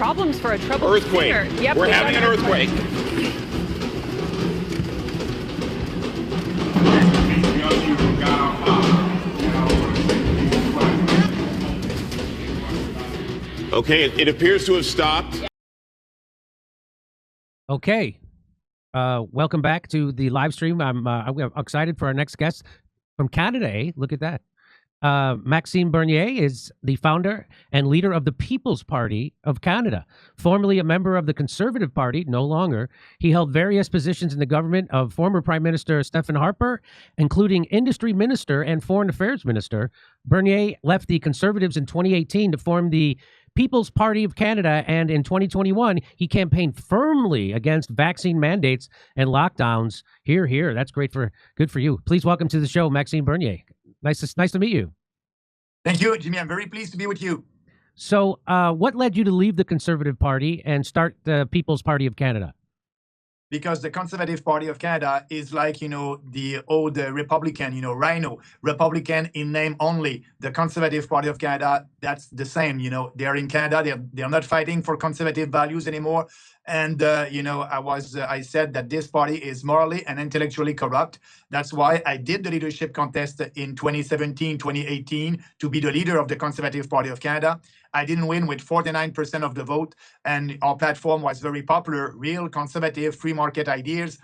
problems for a troubled Earthquake. singer. Yep, We're having an earthquake. Okay, it appears to have stopped. Okay. Welcome back to the live stream. I'm excited for our next guest from Canada. Eh? Look at that. Maxime Bernier is the founder and leader of the People's Party of Canada, formerly a member of the Conservative Party, no longer. He held various positions in the government of former Prime Minister Stephen Harper, including Industry Minister and Foreign Affairs Minister. Bernier left the Conservatives in 2018 to form the People's Party of Canada, and in 2021, he campaigned firmly against vaccine mandates and lockdowns. Here. That's good for you. Please welcome to the show, Maxime Bernier. Nice to meet you. Thank you, Jimmy. I'm very pleased to be with you. So, what led you to leave the Conservative Party and start the People's Party of Canada? Because the Conservative Party of Canada is like, the old Republican, Rhino, Republican in name only. The Conservative Party of Canada, that's the same, they're in Canada, they're not fighting for conservative values anymore. And, I said that this party is morally and intellectually corrupt. That's why I did the leadership contest in 2017, 2018 to be the leader of the Conservative Party of Canada. I didn't win with 49% of the vote, and our platform was very popular, real conservative free market ideas,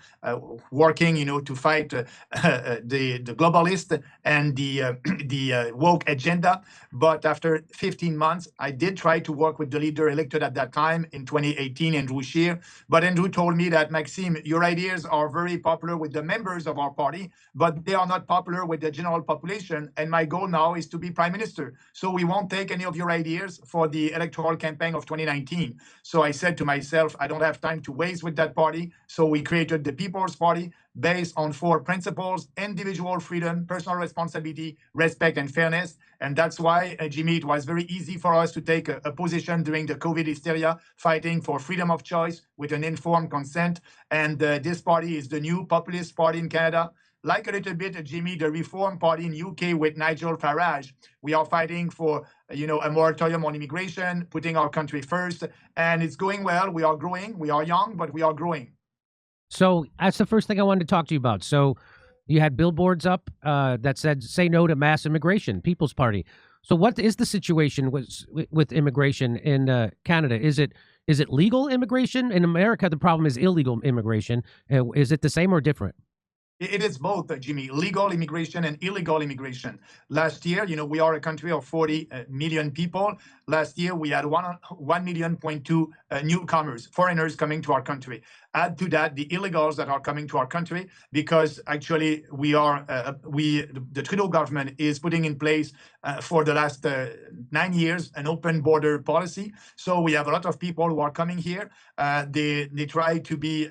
working, to fight the globalist and the woke agenda. But after 15 months, I did try to work with the leader elected at that time in 2018, Andrew Scheer. But Andrew told me that, Maxime, your ideas are very popular with the members of our party, but they are not popular with the general population. And my goal now is to be prime minister. So we won't take any of your ideas for the electoral campaign of 2019. So I said to myself, I don't have time to waste with that party. So we created the People's Party based on 4 principles: individual freedom, personal responsibility, respect, and fairness. And that's why, Jimmy, it was very easy for us to take a position during the COVID hysteria, fighting for freedom of choice with an informed consent. And this party is the new populist party in Canada. Like a little bit, Jimmy, the Reform Party in UK with Nigel Farage. We are fighting for, a moratorium on immigration, putting our country first. And it's going well. We are growing. We are young, but we are growing. So that's the first thing I wanted to talk to you about. So you had billboards up that said, "Say no to mass immigration, People's Party." So what is the situation with immigration in Canada? Is it legal immigration? In America, the problem is illegal immigration. Is it the same or different? It is both, Jimmy, legal immigration and illegal immigration. Last year, we are a country of 40 million people. Last year, we had 1.2 million newcomers, foreigners coming to our country. Add to that the illegals that are coming to our country, because actually the Trudeau government is putting in place for the last 9 years an open border policy. So we have a lot of people who are coming here. They try to be,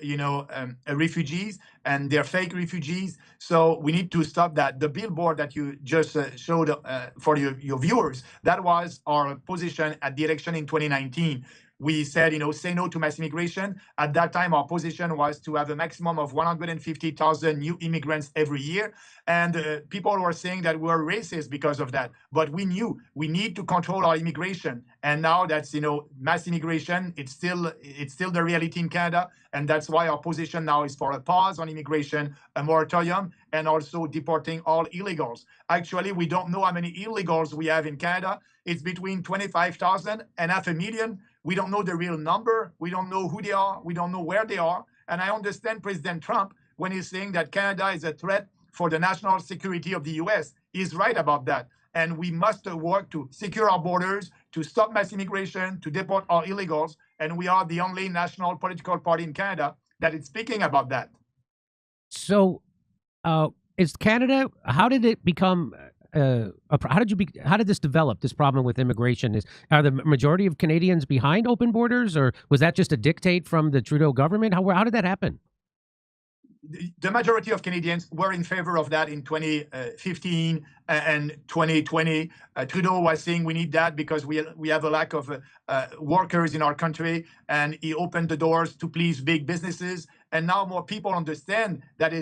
refugees, and they're fake refugees. So we need to stop that. The billboard that you just showed for your viewers, that was our position at the election in 2019. We said, say no to mass immigration. At that time, our position was to have a maximum of 150,000 new immigrants every year. And people were saying that we were racist because of that. But we knew we need to control our immigration. And now that's, mass immigration, it's still the reality in Canada. And that's why our position now is for a pause on immigration, a moratorium, and also deporting all illegals. Actually, we don't know how many illegals we have in Canada. It's between 25,000 and 500,000. We don't know the real number. We don't know who they are. We don't know where they are. And I understand President Trump when he's saying that Canada is a threat for the national security of the US. He's right about that. And we must work to secure our borders, to stop mass immigration, to deport our illegals. And we are the only national political party in Canada that is speaking about that. So is Canada, how did it become... how did this develop, this problem with immigration? Are the majority of Canadians behind open borders, or was that just a dictate from the Trudeau government? How did that happen? The majority of Canadians were in favor of that in 2015 and 2020. Trudeau was saying we need that because we have a lack of workers in our country, and he opened the doors to please big businesses and now more people understand that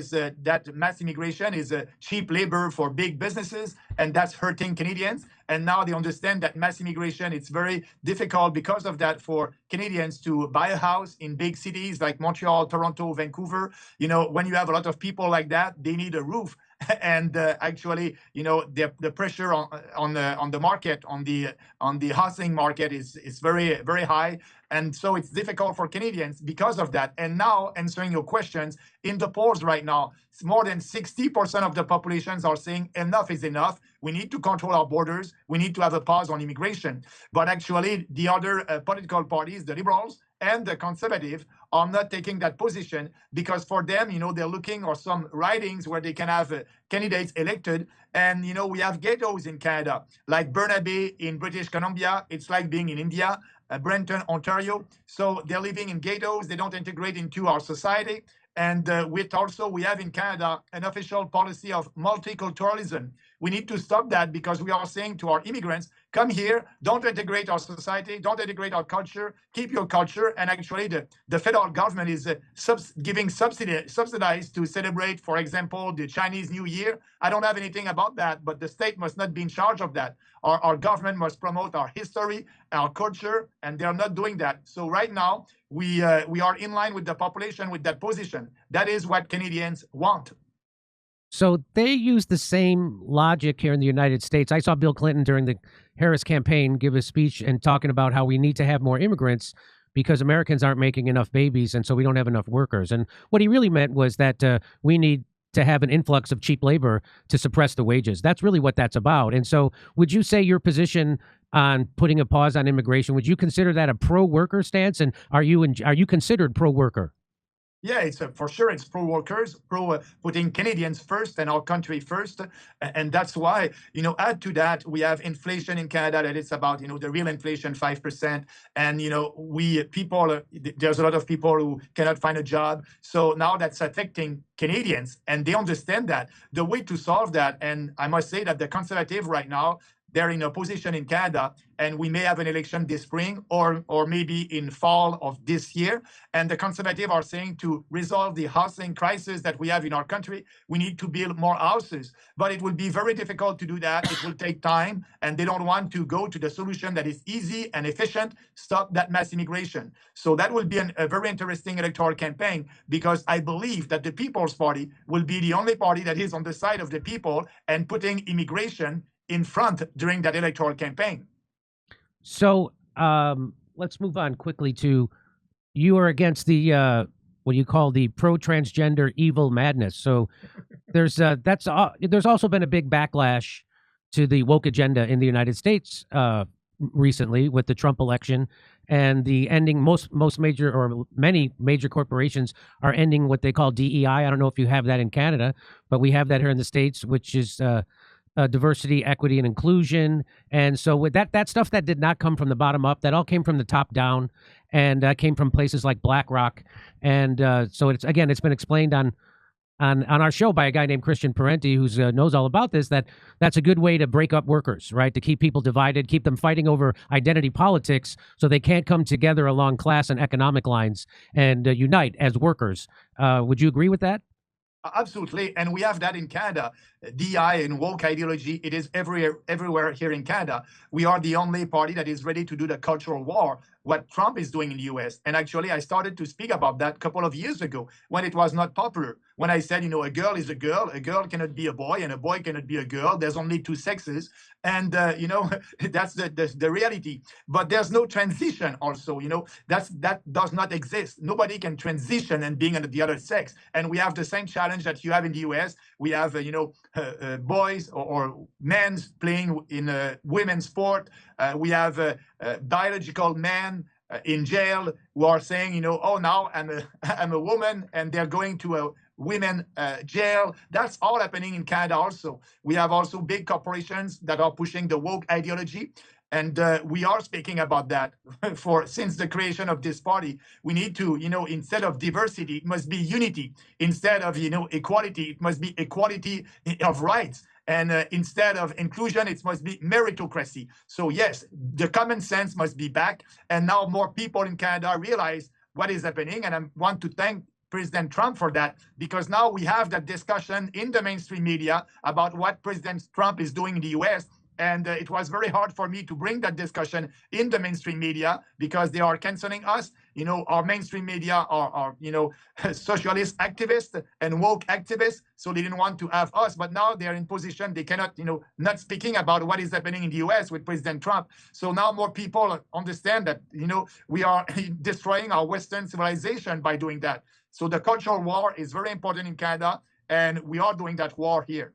that mass immigration is cheap labor for big businesses, and that's hurting Canadians. And now they understand that mass immigration, it's very difficult because of that for Canadians to buy a house in big cities like Montreal, Toronto, Vancouver. You know, when you have a lot of people like that, they need a roof. And actually, you know, the pressure on the market, on the housing market is very, very high. And so it's difficult for Canadians because of that. And now, answering your questions, in the polls right now, more than 60% of the populations are saying enough is enough. We need to control our borders. We need to have a pause on immigration. But actually, the other political parties, the Liberals and the Conservative, are not taking that position, because for them, you know, they're looking for some ridings where they can have candidates elected. And, you know, we have ghettos in Canada, like Burnaby in British Columbia. It's like being in India. Brenton, Ontario. So they're living in ghettos. They don't integrate into our society. And we have in Canada an official policy of multiculturalism. We need to stop that, because we are saying to our immigrants, come here, don't integrate our society, don't integrate our culture, keep your culture. And actually the federal government is giving subsidies to celebrate, for example, the Chinese New Year. I don't have anything about that, but the state must not be in charge of that. Our government must promote our history, our culture, and they're not doing that. So right now, we are in line with the population with that position. That is what Canadians want. So they use the same logic here in the United States. I saw Bill Clinton during the Harris campaign give a speech and talking about how we need to have more immigrants because Americans aren't making enough babies, and so we don't have enough workers. And what he really meant was that we need to have an influx of cheap labor to suppress the wages. That's really what that's about. And so would you say your position on putting a pause on immigration, would you consider that a pro-worker stance? And are you considered pro-worker? Yeah, it's for sure. It's pro-workers, putting Canadians first and our country first. And that's why, you know, add to that, we have inflation in Canada that it's about, you know, the real inflation, 5%. And, you know, there's a lot of people who cannot find a job. So now that's affecting Canadians, and they understand that. The way to solve that, and I must say that the Conservative right now, they're in opposition in Canada, and we may have an election this spring or maybe in fall of this year. And the Conservative are saying to resolve the housing crisis that we have in our country, we need to build more houses. But it will be very difficult to do that. It will take time, and they don't want to go to the solution that is easy and efficient, stop that mass immigration. So that will be a very interesting electoral campaign, because I believe that the People's Party will be the only party that is on the side of the people and putting immigration in front during that electoral campaign. So let's move on quickly to, you are against the what you call the pro-transgender evil madness. So there's also been a big backlash to the woke agenda in the United States recently with the Trump election, and the ending most major, or many major corporations are ending what they call DEI. I don't know if you have that in Canada, but we have that here in the States, which is diversity, equity, and inclusion. And so with that stuff that did not come from the bottom up, that all came from the top down, and came from places like BlackRock. And so it's been explained on our show by a guy named Christian Parenti, who knows all about this, that's a good way to break up workers, right? To keep people divided, keep them fighting over identity politics so they can't come together along class and economic lines and unite as workers. Would you agree with that? Absolutely. And we have that in Canada. DI and woke ideology, it is everywhere here in Canada. We are the only party that is ready to do the cultural war, what Trump is doing in the US. And actually, I started to speak about that a couple of years ago when it was not popular. When I said, you know, a girl is a girl cannot be a boy, and a boy cannot be a girl. There's only two sexes. And, you know, that's the reality. But there's no transition also, you know, that does not exist. Nobody can transition and being the other sex. And we have the same challenge that you have in the US. We have, you know, boys or men playing in women's sport. We have biological men in jail who are saying, you know, oh, now I'm a woman, and they're going to a women jail. That's all happening in Canada also. We have also big corporations that are pushing the woke ideology. And we are speaking about that since the creation of this party. We need to, you know, instead of diversity, it must be unity. Instead of, you know, equality, it must be equality of rights. And instead of inclusion, it must be meritocracy. So yes, the common sense must be back. And now more people in Canada realize what is happening. And I want to thank President Trump for that, because now we have that discussion in the mainstream media about what President Trump is doing in the US. And it was very hard for me to bring that discussion in the mainstream media because they are canceling us. You know, our mainstream media are you know, socialist activists and woke activists. So they didn't want to have us. But now they're in position. They cannot, you know, not speaking about what is happening in the US with President Trump. So now more people understand that, you know, we are destroying our Western civilization by doing that. So the cultural war is very important in Canada. And we are doing that war here.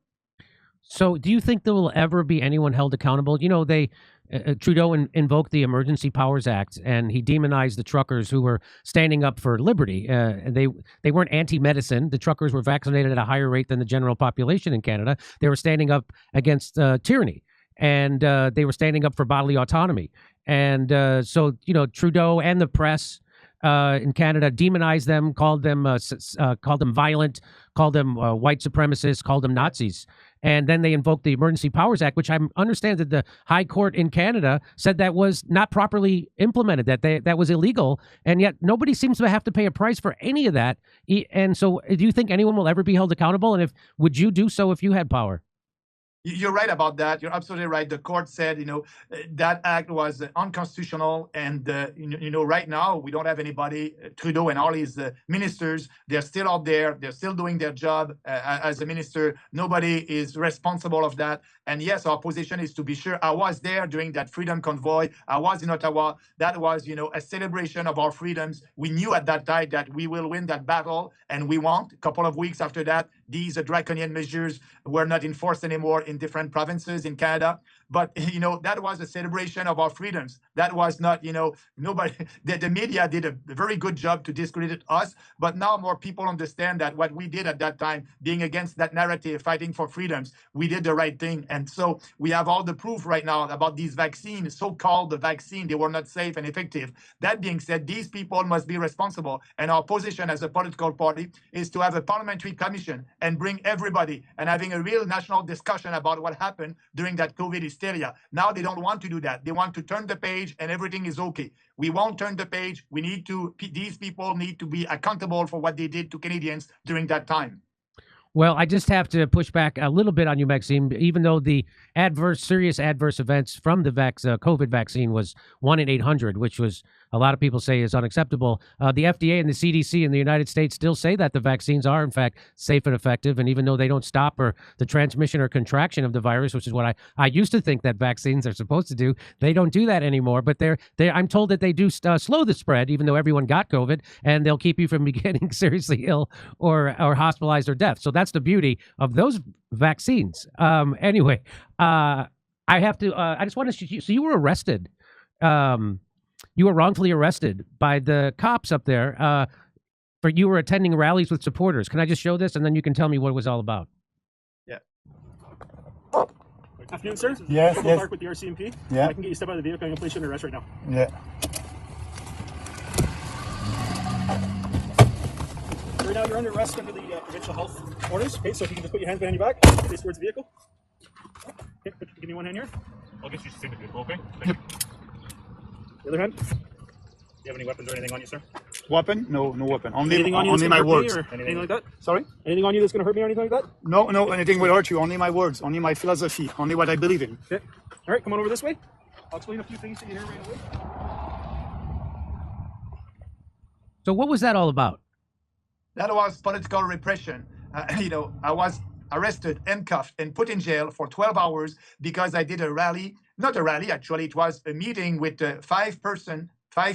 So do you think there will ever be anyone held accountable? You know, Trudeau invoked the Emergency Powers Act, and he demonized the truckers who were standing up for liberty. They weren't anti-medicine. The truckers were vaccinated at a higher rate than the general population in Canada. They were standing up against tyranny, and they were standing up for bodily autonomy. And so, you know, Trudeau and the press in Canada demonized them, called them violent, called them white supremacists, called them Nazis. And then they invoked the Emergency Powers Act, which I understand that the High Court in Canada said that was not properly implemented, that was illegal. And yet nobody seems to have to pay a price for any of that. And so do you think anyone will ever be held accountable? And would you do so if you had power? You're right about that. You're absolutely right. The court said, you know, that act was unconstitutional. And, you know, right now we don't have anybody. Trudeau and all his ministers, they're still out there. They're still doing their job as a minister. Nobody is responsible of that. And yes, our position is to be sure. I was there during that freedom convoy. I was in Ottawa. That was, you know, a celebration of our freedoms. We knew at that time that we will win that battle, and we won't. A couple of weeks after that, these draconian measures were not enforced anymore in different provinces in Canada. But, you know, that was a celebration of our freedoms. That was not, you know, nobody, the media did a very good job to discredit us. But now more people understand that what we did at that time, being against that narrative, fighting for freedoms, we did the right thing. And so we have all the proof right now about these vaccines, so-called vaccine, they were not safe and effective. That being said, these people must be responsible. And our position as a political party is to have a parliamentary commission and bring everybody and having a real national discussion about what happened during that COVID hysteria. Now they don't want to do that. They want to turn the page and everything is okay. We won't turn the page. We need to, these people need to be accountable for what they did to Canadians during that time. Well, I just have to push back a little bit on you, Maxime. Even though the serious adverse events from the COVID vaccine was 1 in 800, which was a lot of people say is unacceptable. The FDA and the CDC in the United States still say that the vaccines are, in fact, safe and effective. And even though they don't stop the transmission or contraction of the virus, which is what I used to think that vaccines are supposed to do, they don't do that anymore. But I'm told that they do slow the spread, even though everyone got COVID, and they'll keep you from getting seriously ill or hospitalized or death. So that's the beauty of those vaccines. Anyway, I just want to, so you were arrested. You were wrongfully arrested by the cops up there you were attending rallies with supporters. Can I just show this and then you can tell me what it was all about? Yeah. Afternoon, sir. Yes, yes. Park with the RCMP. Yeah. I can get you step out of the vehicle. I can place you under arrest right now. Yeah. Right now, you're under arrest under the provincial health orders. Okay, so if you can just put your hands behind your back, face towards the vehicle. Okay, give me one hand here. I'll get you to the vehicle, okay? The other hand. Do you have any weapons or anything on you, sir? Weapon? No, no weapon. Only, Anything on you only that's my gonna hurt me words. or anything like that? Sorry? Anything on you that's going to hurt me or anything like that? No, no, anything will hurt you. Only my words. Only my philosophy. Only what I believe in. Okay. All right, come on over this way. I'll explain a few things to you here right away. So what was that all about? That was political repression. You know, I was arrested, handcuffed, and put in jail for 12 hours because I did a rally. Not a rally, actually. It was a meeting with 5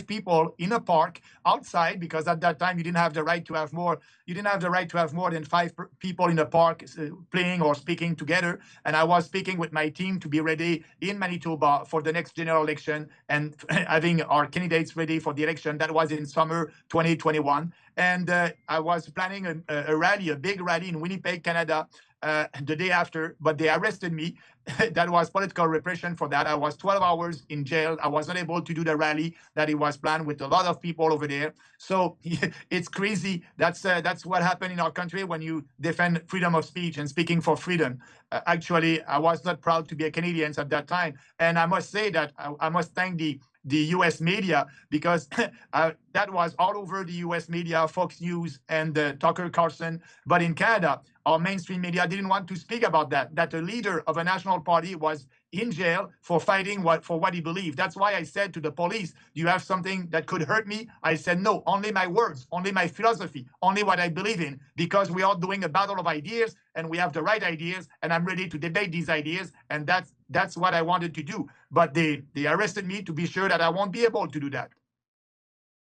people in a park outside, because at that time you didn't have the right to have more. You didn't have the right to have more than 5 people in a park playing or speaking together. And I was speaking with my team to be ready in Manitoba for the next general election and having our candidates ready for the election. That was in summer 2021. And I was planning a rally, a big rally in Winnipeg, Canada, the day after, but they arrested me. that was political repression for that. I was 12 hours in jail. I was not able to do the rally that it was planned with a lot of people over there. So it's crazy. That's what happened in our country when you defend freedom of speech and speaking for freedom. Actually, I was not proud to be a Canadian at that time. And I must say that I must thank the U.S. media, because that was all over the U.S. media, Fox News and Tucker Carlson. But in Canada, our mainstream media didn't want to speak about that a leader of a national party was in jail for fighting for what he believed. That's why I said to the police, do you have something that could hurt me? I said, no, only my words, only my philosophy, only what I believe in, because we are doing a battle of ideas and we have the right ideas and I'm ready to debate these ideas. And that's what I wanted to do. But they arrested me to be sure that I won't be able to do that.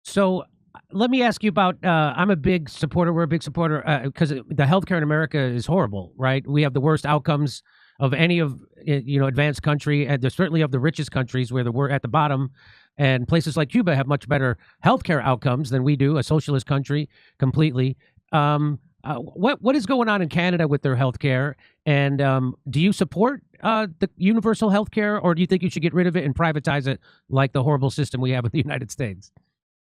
So let me ask you about, I'm a big supporter, we're a big supporter, because the healthcare in America is horrible, right? We have the worst outcomes of any of, advanced country, and there's certainly of the richest countries where we're at the bottom. And places like Cuba have much better healthcare outcomes than we do, a socialist country completely. What is going on in Canada with their healthcare? And do you support the universal healthcare, or do you think you should get rid of it and privatize it like the horrible system we have in the United States?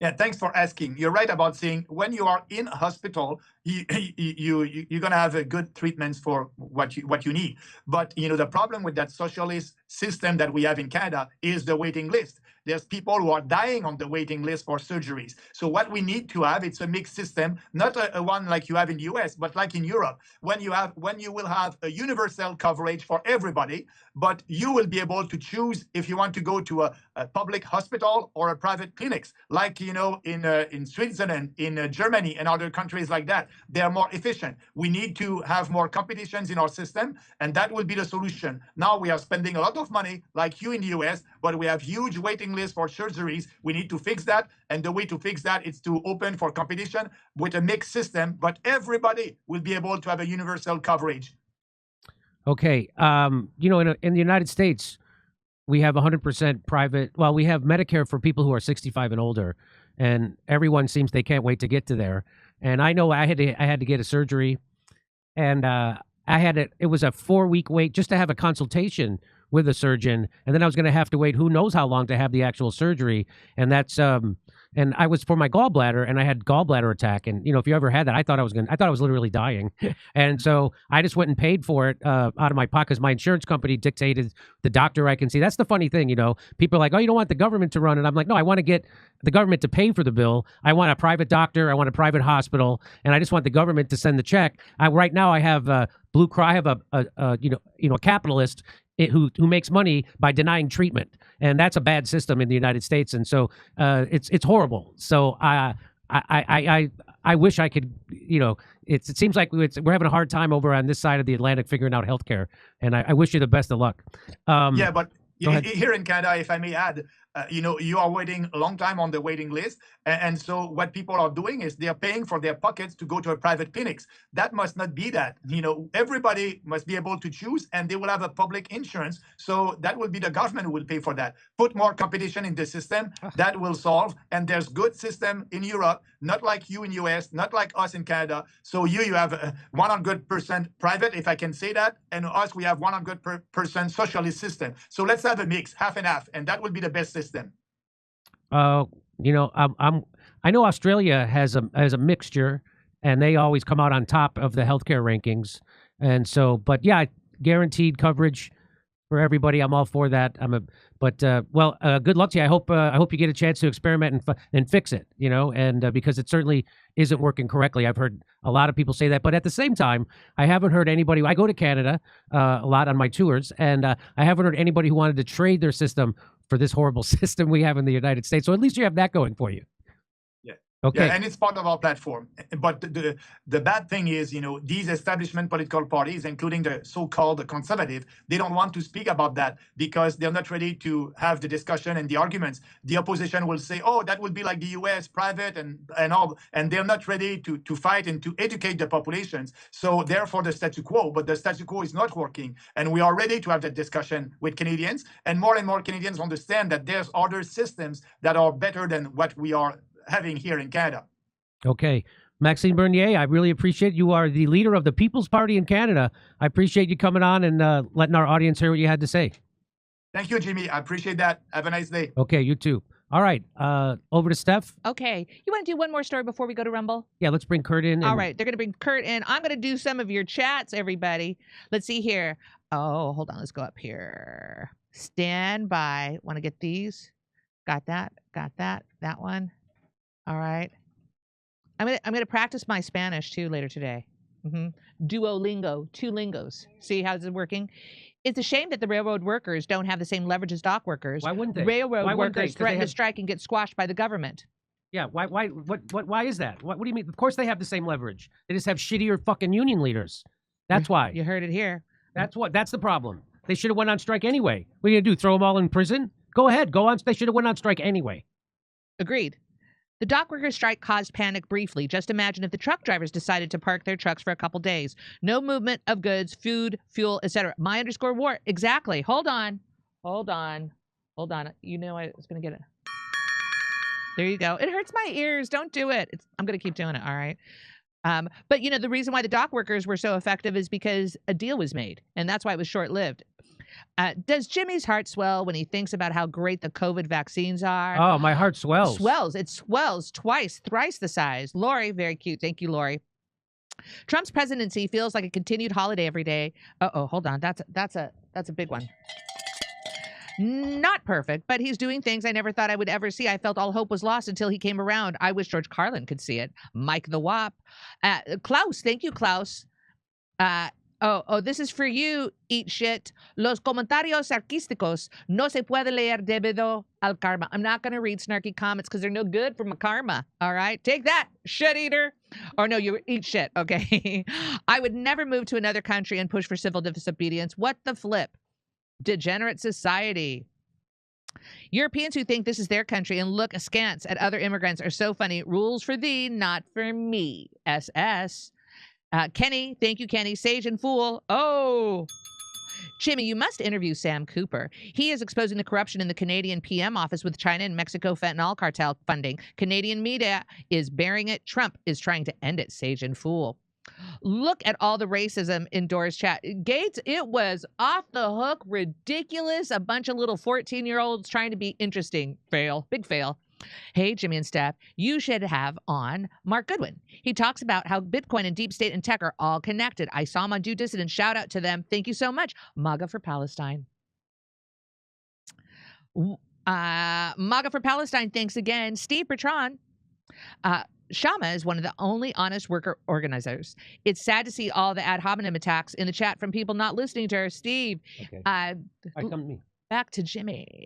Yeah, thanks for asking. You're right about saying when you are in hospital, you're gonna have a good treatments for what you need. But the problem with that socialist system that we have in Canada is the waiting list. There's people who are dying on the waiting list for surgeries. So what we need to have, it's a mixed system, not a one like you have in the US, but like in Europe, when you will have a universal coverage for everybody, but you will be able to choose if you want to go to a public hospital or a private clinics, like in Switzerland, in Germany, and other countries like that. They are more efficient. We need to have more competitions in our system, and that will be the solution. Now we are spending a lot of money, like you in the US, but we have huge waiting lists for surgeries. We need to fix that, and the way to fix that is to open for competition with a mixed system, but everybody will be able to have a universal coverage. Okay. In the United States, we have 100% private. Well, we have Medicare for people who are 65 and older, and everyone seems they can't wait to get to there. And I know I had to get a surgery, and it was a 4-week wait just to have a consultation with a surgeon, and then I was going to have to wait who knows how long to have the actual surgery. And that's and I was for my gallbladder, and I had gallbladder attack. And if you ever had that, I thought I was literally dying. And so I just went and paid for it out of my pocket, because my insurance company dictated the doctor I can see. That's the funny thing, people are like, oh, you don't want the government to run it. I'm like, no, I want to get the government to pay for the bill. I want a private doctor. I want a private hospital, and I just want the government to send the check. Right now I have Blue Cross. I have a capitalist who makes money by denying treatment, and that's a bad system in the United States, and so it's horrible. So I wish I could, it seems like we're having a hard time over on this side of the Atlantic figuring out healthcare, and I wish you the best of luck. Yeah, but here in Canada, if I may add, you are waiting a long time on the waiting list. And so what people are doing is they are paying for their pockets to go to a private clinics. That must not be that. Everybody must be able to choose, and they will have a public insurance. So that will be the government who will pay for that. Put more competition in the system. That will solve. And there's good system in Europe, not like you in US, not like us in Canada. So you have 100% private, if I can say that. And us, we have 100% socialist system. So let's have a mix, half and half. And that will be the best system. I know Australia has a mixture, and they always come out on top of the healthcare rankings. And so, but yeah, guaranteed coverage for everybody. I'm all for that. Good luck to you. I hope you get a chance to experiment and fix it. Because it certainly isn't working correctly. I've heard a lot of people say that, but at the same time, I haven't heard anybody. I go to Canada a lot on my tours, and I haven't heard anybody who wanted to trade their system for this horrible system we have in the United States. So at least you have that going for you. Okay. Yeah, and it's part of our platform. But the bad thing is, these establishment political parties, including the so-called conservative, they don't want to speak about that because they're not ready to have the discussion and the arguments. The opposition will say, oh, that would be like the US, private and all, and they're not ready to fight and to educate the populations. So therefore the statu quo, but the statu quo is not working. And we are ready to have that discussion with Canadians, and more Canadians understand that there's other systems that are better than what we are having here in Canada. Okay. Maxime Bernier, I really appreciate you are the leader of the People's Party in Canada. I appreciate you coming on and letting our audience hear what you had to say. Thank you, Jimmy. I appreciate that. Have a nice day. Okay, you too. All right, over to Steph. Okay. You want to do one more story before we go to Rumble? Yeah, let's bring Kurt in. All right. They're going to bring Kurt in. I'm going to do some of your chats, everybody. Let's see here. Oh, hold on. Let's go up here. Stand by. Want to get these? Got that. Got that. That one. All right. I'm gonna practice my Spanish too later today. Duolingo, 2 lingos. See how this is working? It's a shame that the railroad workers don't have the same leverage as dock workers. Why wouldn't they? Railroad workers threaten to strike and get squashed by the government. Yeah, why is that? What do you mean? Of course they have the same leverage. They just have shittier fucking union leaders. That's why. You heard it here. That's the problem. They should have went on strike anyway. What are you gonna do? Throw them all in prison? Go ahead, go on. They should have went on strike anyway. Agreed. The dock workers' strike caused panic briefly. Just imagine if the truck drivers decided to park their trucks for a couple days. No movement of goods, food, fuel, etc. My_war. Exactly. Hold on. You know I was going to get it. There you go. It hurts my ears. Don't do it. I'm going to keep doing it. All right. But, you know, the reason why the dock workers were so effective is because a deal was made, and that's why it was short-lived. Does Jimmy's heart swell when he thinks about how great the COVID vaccines are? Oh, my heart swells. It swells twice, thrice the size. Lori, very cute. Thank you, Lori. Trump's presidency feels like a continued holiday every day. Uh-oh, hold on. That's a big one. Not perfect, but he's doing things I never thought I would ever see. I felt all hope was lost until he came around. I wish George Carlin could see it. Mike the Wop. Klaus, thank you, Klaus. Oh, this is for you, eat shit. Los comentarios sarcísticos no se puede leer debido al karma. I'm not going to read snarky comments because they're no good for my karma. All right? Take that, shit eater. Or no, you eat shit, okay? I would never move to another country and push for civil disobedience. What the flip? Degenerate society. Europeans who think this is their country and look askance at other immigrants are so funny. Rules for thee, not for me. SS. Kenny, thank you, Kenny. Sage and Fool. Oh, Jimmy, you must interview Sam Cooper. He is exposing the corruption in the Canadian PM office with China and Mexico fentanyl cartel funding. Canadian media is bearing it. Trump is trying to end it. Sage and Fool. Look at all the racism in Dore's chat. Gates, it was off the hook, ridiculous. A bunch of little 14-year-olds trying to be interesting. Fail. Big fail. Hey, Jimmy and Steph, you should have on Mark Goodwin. He talks about how Bitcoin and deep state and tech are all connected. I saw him on Due Dissident. Shout out to them. Thank you so much. MAGA for Palestine. MAGA for Palestine. Thanks again. Steve Bertrand. Shama is one of the only honest worker organizers. It's sad to see all the ad hominem attacks in the chat from people not listening to her. Steve, Okay. Come to me. back to Jimmy.